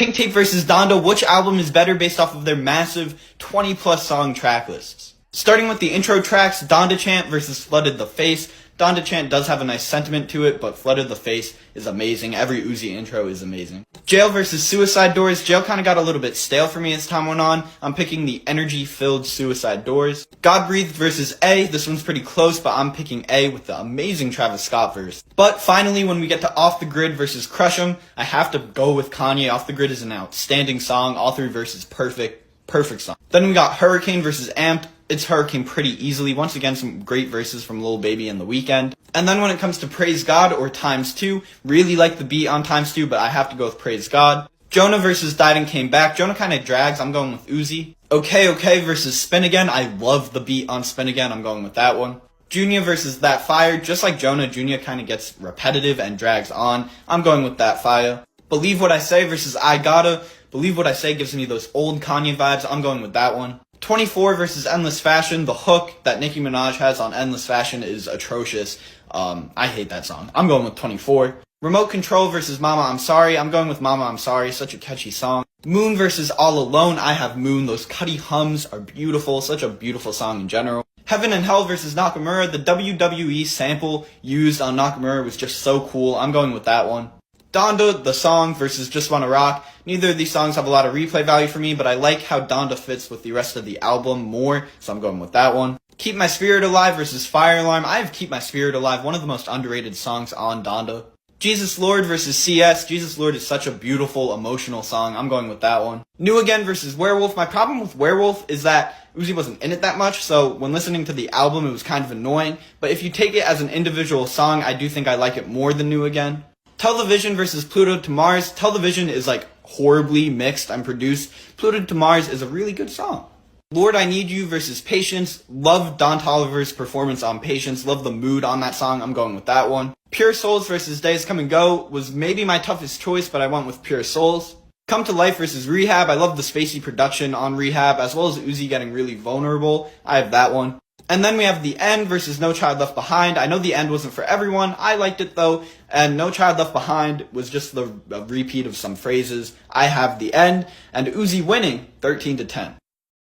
Pink Tape versus Donda, which album is better based off of their massive 20 plus song track lists? Starting with the intro tracks, Donda Chant versus Flooded the Face. Donda Chant does have a nice sentiment to it, but Flooded the Face is amazing. Every Uzi intro is amazing. Jail versus Suicide Doors. Jail kind of got a little bit stale for me as time went on. I'm picking the energy-filled Suicide Doors. God Breathed versus A. This one's pretty close, but I'm picking A with the amazing Travis Scott verse. But finally, when we get to Off the Grid versus Crush 'Em, I have to go with Kanye. Off the Grid is an outstanding song. All three verses perfect. Perfect song. Then we got Hurricane versus Amped. It's Hurricane pretty easily. Once again, some great verses from Lil Baby and The Weeknd. And then when it comes to Praise God or Times 2, really like the beat on Times 2, but I have to go with Praise God. Jonah versus Died and Came Back. Jonah kind of drags. I'm going with Uzi. Okay versus Spin Again. I love the beat on Spin Again. I'm going with that one. Junior versus That Fire. Just like Jonah, Junior kind of gets repetitive and drags on. I'm going with That Fire. Believe What I Say versus I Gotta. Believe What I Say gives me those old Kanye vibes. I'm going with that one. 24 versus Endless Fashion. The hook that Nicki Minaj has on Endless Fashion is atrocious. I hate that song. I'm going with 24. Remote Control versus Mama I'm Sorry. I'm going with Mama I'm Sorry. Such a catchy song. Moon versus All Alone. I have Moon. Those Cudi hums are beautiful. Such a beautiful song in general. Heaven and Hell versus Nakamura. The WWE sample used on Nakamura was just so cool. I'm going with that one. Donda, the song, versus Just Wanna Rock. Neither of these songs have a lot of replay value for me, but I like how Donda fits with the rest of the album more, so I'm going with that one. Keep My Spirit Alive versus Fire Alarm. I have Keep My Spirit Alive, one of the most underrated songs on Donda. Jesus Lord versus CS. Jesus Lord is such a beautiful, emotional song. I'm going with that one. New Again versus Werewolf. My problem with Werewolf is that Uzi wasn't in it that much, so when listening to the album, it was kind of annoying. But if you take it as an individual song, I do think I like it more than New Again. Television versus Pluto to Mars. Television is like horribly mixed and produced. Pluto to Mars is a really good song. Lord I Need You versus Patience. Love Don Toliver's performance on Patience. Love the mood on that song. I'm going with that one. Pure Souls versus Days Come and Go was maybe my toughest choice, but I went with Pure Souls. Come to Life versus Rehab. I love the spacey production on Rehab, as well as Uzi getting really vulnerable. I have that one. And then we have The End versus No Child Left Behind. I know The End wasn't for everyone. I liked it though. And No Child Left Behind was just a repeat of some phrases. I have The End and Uzi winning 13-10.